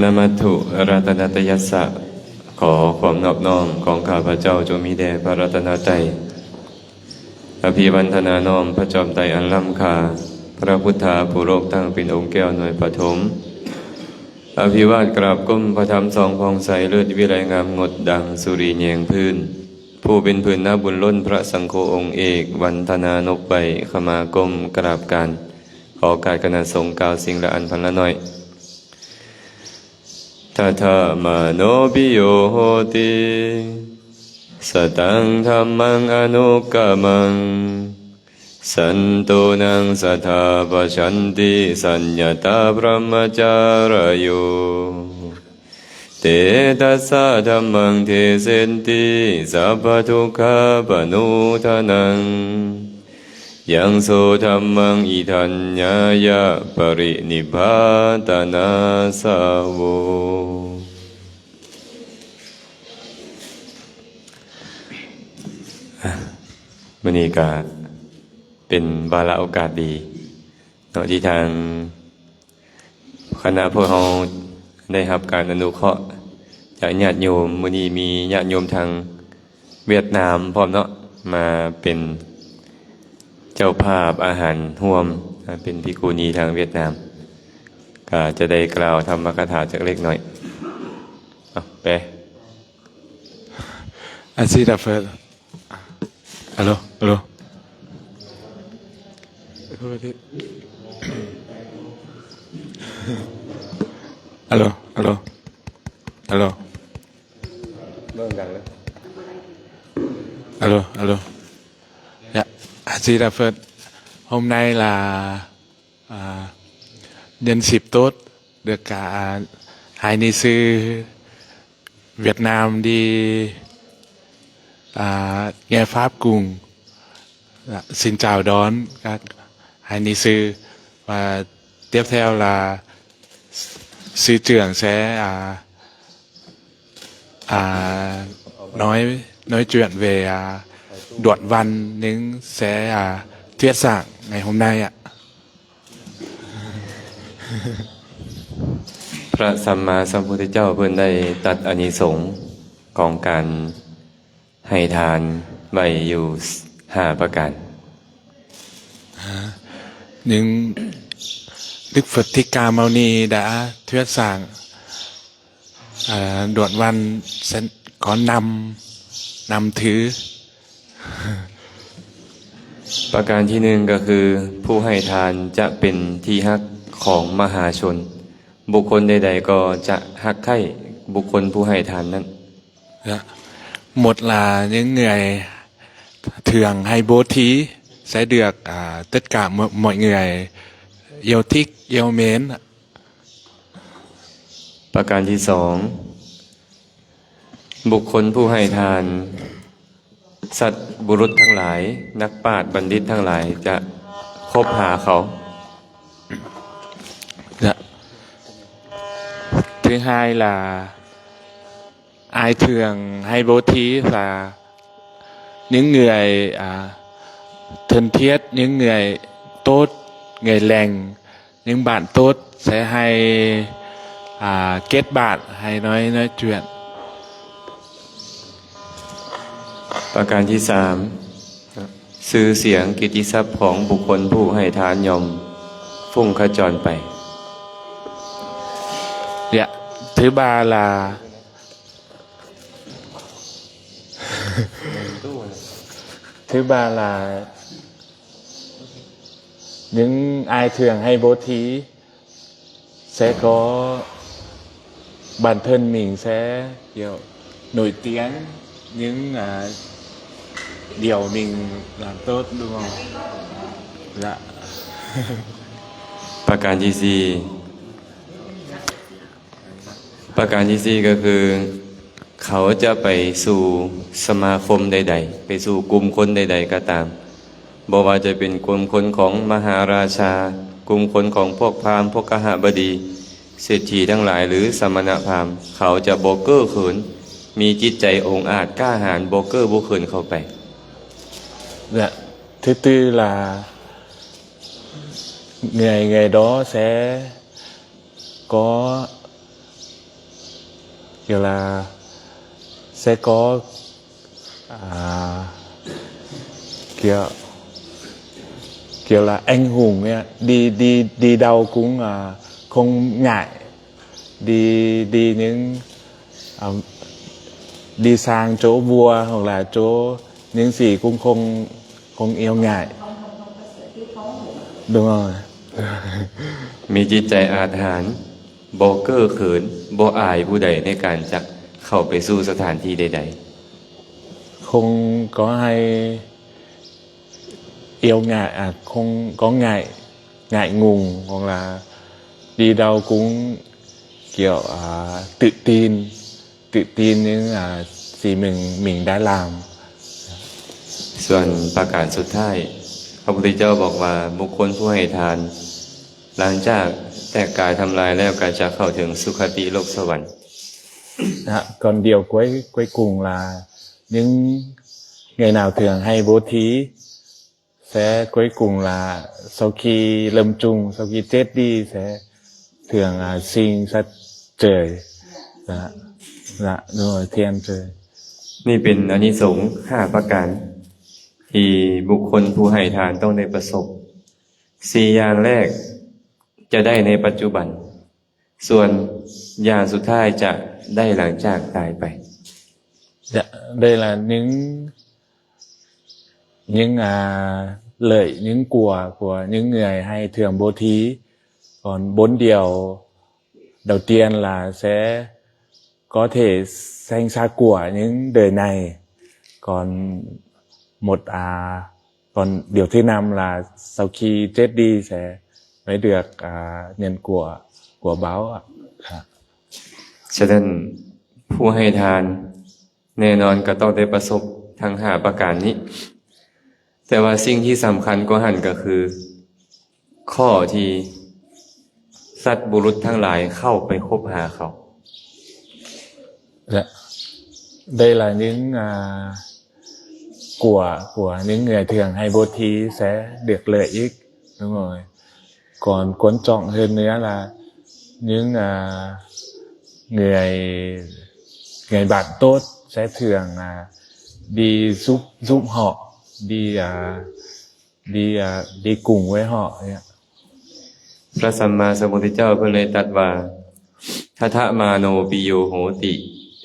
นะมัตถุรัตนตยัสสะขอความนอบน้อมของข้าพเจ้าจงมีแด่พระรัตนตรัยอภิวันทนาน้อมพระจอมไตรอันล้ำค่าพระพุทธาผู้โลกตั้งเป็นองค์แก้วหน่วยปฐมอภิวาทกราบก้มพระธรรมทรงผ่องใสเลิศวิไลงามงดดังสุรีแยงพื้นผู้เป็นพื้นนาบุญล้นพระสังโฆองค์เอกวันธนานกไปขมาก้มกราบกันขอการคณะสงฆ์กล่าวสิ่งละอันพันละน้อยทัทะมโนปิโยโหติสตังธัมมังอนุกกัมมังสันโตนังสัทธาปัชชันติสัญญตาพรหมจารโยเตตัสสะธัมมังเทเสนติสัพพทุกขาปนุทานังยังโสธัมมังอิทัญญายะปรินิพพาตนาสาวมื้อนี้ก็เป็นวาระโอกาสดีเนาะที่ทางคณะพวกเราได้รับการอนุเคราะห์จากญาติโยมมื้อนี้มีญาติโยมทางเวียดนามพร้อมเนาะมาเป็นเจ้าภาพอาหารร่วมเป็นภิกษุณีทางเวียดนามก็จะได้กล่าวธรรมกถาจักเล็กน้อยแปลAsí la fe. Aló. Aló. เบิ่งกันเลย Aló. Dạ, así la fe. Hôm nay là nhân dịp tốt được cả hai ni sư Việt Nam đi nghe Pháp cùng. Xin chào đón các hai ni sư và tiếp theo là sư trưởng sẽ nói chuyện về đoạn văn những sẽ thuyết giảng ngày hôm nay ạ. พระสัมมาสัมพุทธเจ้าเพิ่นได้ตรัสอานิสงส์ของการให้ทานไว้อยู่5ประการ Nhưng Đức Phật Thích Ca Mâu Ni đã thuyết giảng đoạn văn sẽ có 5 thứ. ประการที่1ก็คือผู้ให้ทานจะเป็นที่ฮักของมหาชนบุคคลใดๆก็จะฮักใคร่บุคคลผู้ให้ทานนั้น Một là những người thường hay bố thí sẽ được tất cả mọi người yêu thích, yêu mến. ประการที่2บุคคลผู้ให้ทานสัตว์บุรุษทั้งหลายนักปราชญ์บัณฑิตทั้งหลายจะคบหาเขา Thứ hai là ai thường hay bố thí và những người thân thiết, những người tốt, người lành, những bạn tốt sẽ hay kết bạn hay nói chuyện. ประการที่3ชื่อเสียงกิตติศัพท์ของบุคคลผู้ให้ทานย่อมฟุ้งขจรไป Dạ, thứ ba là những ai thường hay bố thí sẽ có bản thân mình sẽ kiểu nổi tiếng những điều mình làm tốt đúng không? Dạ. ประการที่4ก็คือเขาจะไปสู่สมาคมใดๆไปสู่กลุ่มคนใดๆก็ตามบ่ว่าจะเป็นกลุ่มคนของมหาราชากลุ่มคนของพวกพราหมณ์พวกกหบดีเศรษฐีทั้งหลายหรือสมณพราหมณ์เขาจะบ่เก้อเขินมีจิตใจองอาจกล้าหาญบ่เก้อบ่เขินเข้าไป Dạ. Thứ tư là người đó sẽ có kiểu là sẽ có kiểu là anh hùng ấy, đi đâu cũng không ngại, đi những đi sang chỗ vua hoặc là chỗ những gì cũng không yêu ngại. Đúng rồi. มีจิตใจอาถรรพ์บ่เก้อเขินบ่อายผู้ใดในการจะเข้าไปสู่สถานที่ใด Không có hay yêu ngại, không có ngại ngùng hoặc là đi đâu cũng kiểu tự tin những gì mình đã làm. ๆส่วนประการสุดท้ายพระพุทธเจ้าบอกว่าบุคคลผู้ให้ทานหลังจากแตกกายทำลายแล้วก็จะเข้าถึงสุคติโลกสวรรค์ Còn điều cuối cùng là những người nào thường hay bố thí sẽ cuối cùng là sau khi lâm chung, sau khi chết đi sẽ thường sinh ra trời. Dạ, đúng rồi, thiên trời. นี่เป็นอานิสงส์5ประการที่บุคคลผู้ให้ทานต้องได้ประสบ4อย่างแรกจะได้ในปัจจุบันส่วนอย่างสุดท้ายจะได้หลังจากตายไป Dạ, đây là những lợi, những của những người hay thường bố thí. Còn 4 điều đầu tiên là sẽ có thể sanh ra của những đời này. Còn còn điều thứ 5 là sau khi chết đi sẽ mới được nhận của báo ạ. ฉะนั้นผู้ให้ทานแน่นอนก็ต้องได้ประสบทั้ง5ประการนี้แต่ว่าสิ่งที่สำคัญกว่าหันก็คือข้อที่สัตว์บุรุษทั้งหลายเข้าไปคบหาเขา Dạ. Đây là những của những người thường hay bố thí sẽ được lợi ích. Đúng rồi. Còn quan trọng hơn nữa là những người bạn tốt sẽ thường đi giúp họ, đi cùng với họ. พระสัมมาสัมพุทธเจ้าเพิ่นเลยตรัสว่าทัทธมาโนปิโยโหติ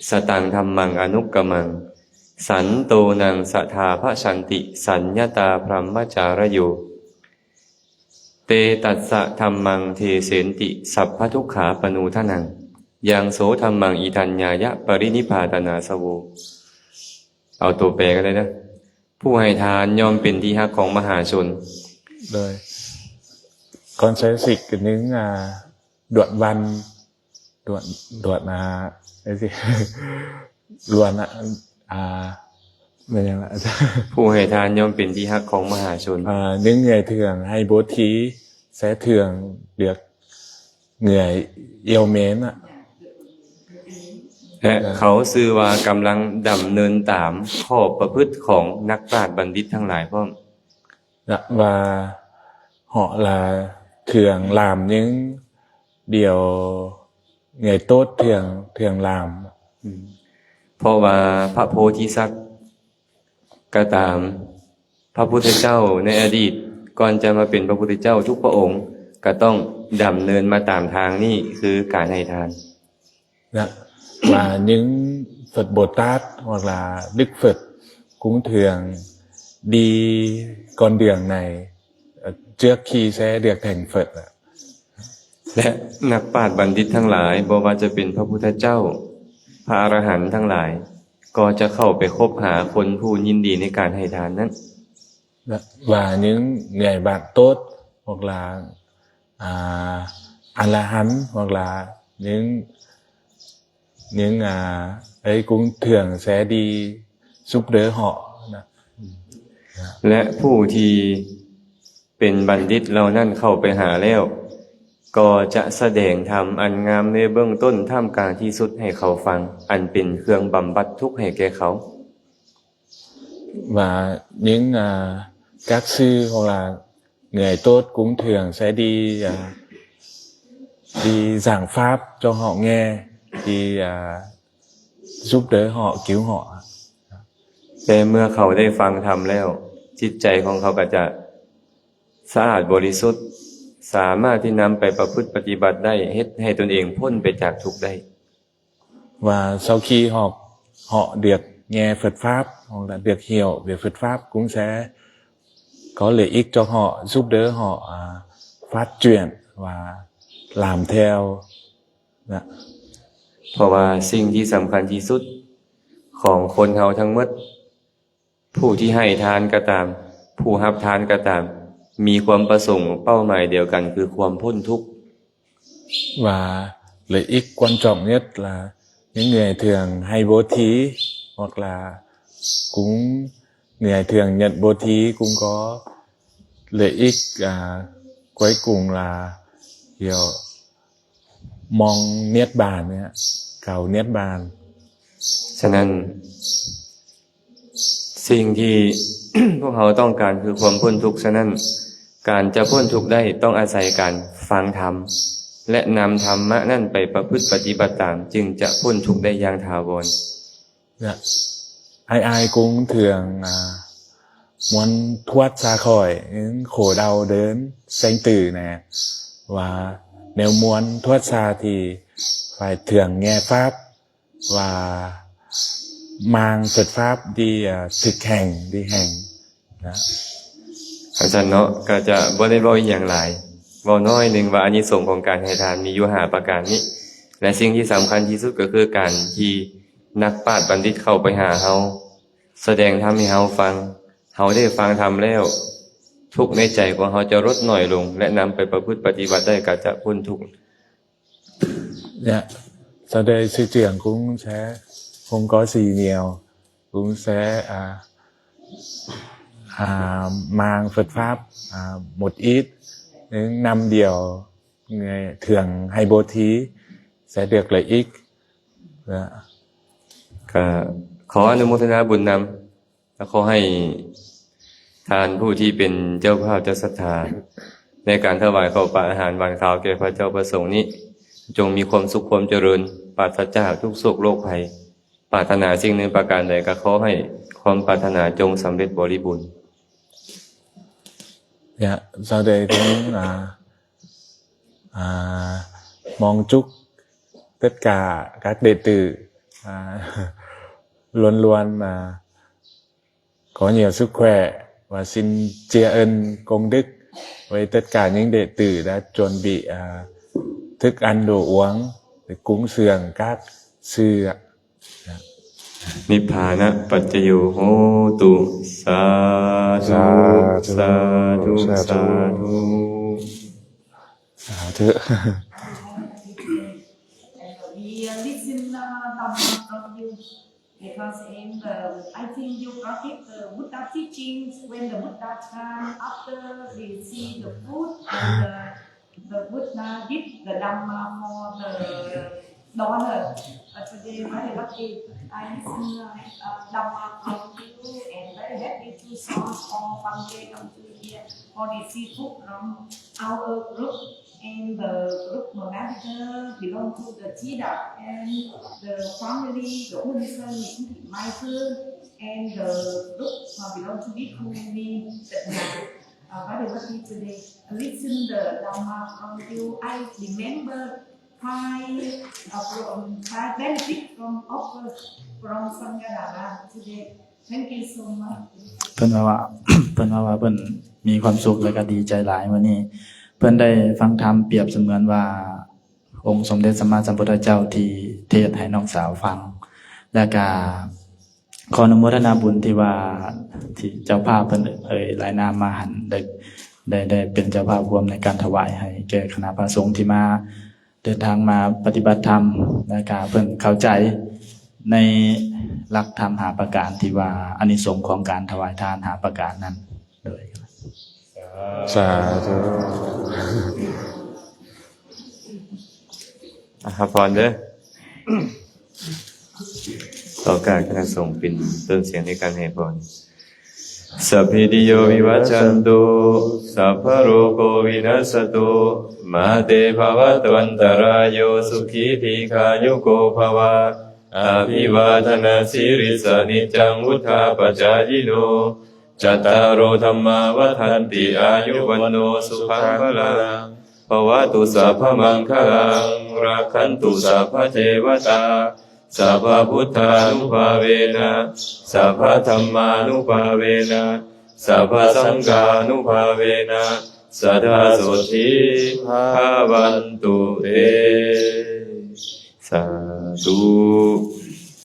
สตังธัมมังอนุกกมังสันโตนังสทาภชันติสัญญตาพรหมจารโยเตตัสสะธัมมังเทเสนติสัพพทุกขาปนูทนังยังโสธัมมังอิทัญญายะปรินิพพาตนาสโวเอาตัวแปลกันเลยนะผู้ให้ทานย่อมเป็นที่ฮักของมหาชน Rồi. Con sẽ dịch những đoạn văn đoạn cái gì đoạn mình lại ผู้ให้ทานย่อมเป็นที่ฮักของมหาชน những người thường hay bố thí sẽ thường được người yêu mến ạ และเขาชื่อว่ากำลังดำเนินตามข้อประพฤติของนักปราชญ์บัณฑิตทั้งหลายพร้อม và họ là thường làm những điều người tốt thường làm เพราะว่าพระโพธิสัตว์ก็ตามพระพุทธเจ้าในอดีตก่อนจะมาเป็นพระพุทธเจ้าทุกพระองค์ก็ต้องดำเนินมาตามทางนี้คือการให้ทาน và những Phật Bồ Tát hoặc là Đức Phật cũng thường đi con đường này trước khi sẽ được thành Phật. และนักปราชญ์บัณฑิตทั้งหลายบ่ว่าจะเป็นพระพุทธเจ้าพระอรหันต์ทั้งหลายก็จะเข้าไปคบหาคนผู้ยินดีในการให้ทานนั้น và những người bạn tốt hoặc là A-la-hán hoặc là những ấy cũng thường sẽ đi giúp đỡ họ. และผู้ที่เป็นบัณฑิตเหล่านั้นเข้าไปหาแล้วก็จะแสดงธรรมอันงามในเบื้องต้นท่ามกลางที่สุดให้เขาฟังอันเป็นเครื่องบำบัดทุกข์ให้แก่เขา và những các sư hoặc là người tốt cũng thường sẽ đi đi giảng pháp cho họ nghe, đi giúp đỡ họ, cứu họ. แต่เมื่อเขาได้ฟังธรรมแล้วจิตใจของเขาก็จะสะอาดบริสุทธิ์สามารถที่นำไปประพฤติปฏิบัติได้เฮ็ดให้ตนเองพ้นไปจากทุกข์ได้ Và sau khi họ được nghe Phật pháp hoặc là được hiểu về Phật pháp cũng sẽ có lợi ích cho họ, giúp đỡ họ phát triển và làm theo. เพราะว่าสิ่งที่สำคัญที่สุดของคนเฮาทั้งหมดผู้ที่ให้ทานก็ตามผู้รับทานก็ตามมีความประสงค์เป้าหมายเดียวกันคือความพ้นทุกข์ Và lợi ích quan trọng nhất là những người thường hay bố thí hoặc là cũng người thường nhận bố thí cũng có lợi ích cuối cùng là hiểu mong niết bàn ấy, cầu niết bàn. ฉะนั้นสิ่งที่ พวกเราต้องการคือความพ้นทุกข์ฉะนั้นการจะพ้นทุกข์ได้ต้องอาศัยการฟังธรรมและนำธรรมะนั้นไปประพฤติปฏิบัติตามจึงจะพ้นทุกข์ได้อย่างถาวร Dạ. Ai cũng thường muốn thoát ra khỏi những khổ đau đớn sanh tử này. Và nếu muốn thoát ra thì phải thường nghe pháp và mang Phật pháp đi thực hành, đi hành. Đó. อาจารย์เนาะก็จะบ่ได้เว้าอีหยังหลายเว้าน้อยนึงว่าอานิสงส์ของการให้ทานมีอยู่5ประการนี้และสิ่งที่สำคัญที่สุดก็คือการที่นักปราชญ์บัณฑิตเข้าไปหาเฮาแสดงธรรมให้เฮาฟังเฮาได้ฟังธรรมแล้วทุกข์ในใจของเฮาจะลดน้อยลงและนำไปประพฤติปฏิบัติได้ก็จะพ้นทุกข์ Dạ. Sau đây sư trưởng cũng sẽ không có gì nhiều, cũng sẽ mang Phật pháp một ít những 5 điều người thường hay bố thí sẽ được lợi ích. Dạ. ก็ขออนุโมทนาบุญนำและขอให้ทานผู้ที่เป็นเจ้าภาพเจ้าศรัทธาในการถวายข้าวปลาอาหารหวานข้าวแก่พระเจ้าประสงค์นี้จงมีความสุขความเจริญปราศจากทุกโศกโรคภัยปรารถนาสิ่งหนึ่งประการใดก็ขอให้ความปรารถนาจงสำเร็จบริบูรณ์ Dạ, sau đây cũng mong chúc tất cả các đệ tử luôn luôn có nhiều sức khỏe và xin tri ân công đức với tất cả những đệ tử đã chuẩn bị thức ăn đồ uống để cúng dường các sư ạ. นิพพานะปัจจโยโหตุสาธุสาธุสาธุ สาธุ We listen Dhamma from you because I think you practice the Buddha teachings when the Buddha time after they see the food and the Buddha did the Dhamma for the donor. Today very lucky I listen Dhamma from you and very happy to source all Bangkok come to here for the seafood from our group. And the group Monadika belong to the Chida and the family, the Unison, Michael, and the group belong to Bhikkhu means that very lucky today. Listen the Dhamma from you. I remember five benefit from offer from Sanghadana today. Thank you so much. เพิ่นว่า เพิ่นว่าเพิ่นมีความสุขและก็ดีใจหลายมื้อนี้เพิ่นได้ฟังธรรมเปรียบเสมือนว่าองค์สมเด็จสัมมาสัมพุทธเจ้าที่เทศน์ให้น้องสาวฟังและก็ขออนุโมทนาบุญที่ว่าที่เจ้าภาพเพิ่นรายนามมาหันได้เป็นเจ้าภาพร่วมในการถวายให้แก่คณะพระสงฆ์ที่มาเดินทางมาปฏิบัติธรรมและก็เพิ่นเข้าใจในหลักธรรม5ประการที่ว่าอานิสงส์ของการถวายทาน5ประการนั้นโดยสาธุ ครับพรเด้อ ต่อการคณะสงฆ์เป็นต้นเสียงในการให้พร สัพพิติโยวิวัชชันตุสัพพะโรโควินัสสตุมาเตภวัตวันตรายโยสุขีทีขายุโกภวะอาภิวาทนาสิริสนิจจังวุธาปจายโนจัตตารโอธรรมาวัฏันติอายุวันโนสุขังพลังภวตุสัพพมังคลังรักขันตุสัพพเทวตาสัพพพุทธานุภาเวนะสัพพธัมมานุภาเวนะสัพพสังฆานุภาเวนะสัทธาโสธิภาวันตุเตสาธุ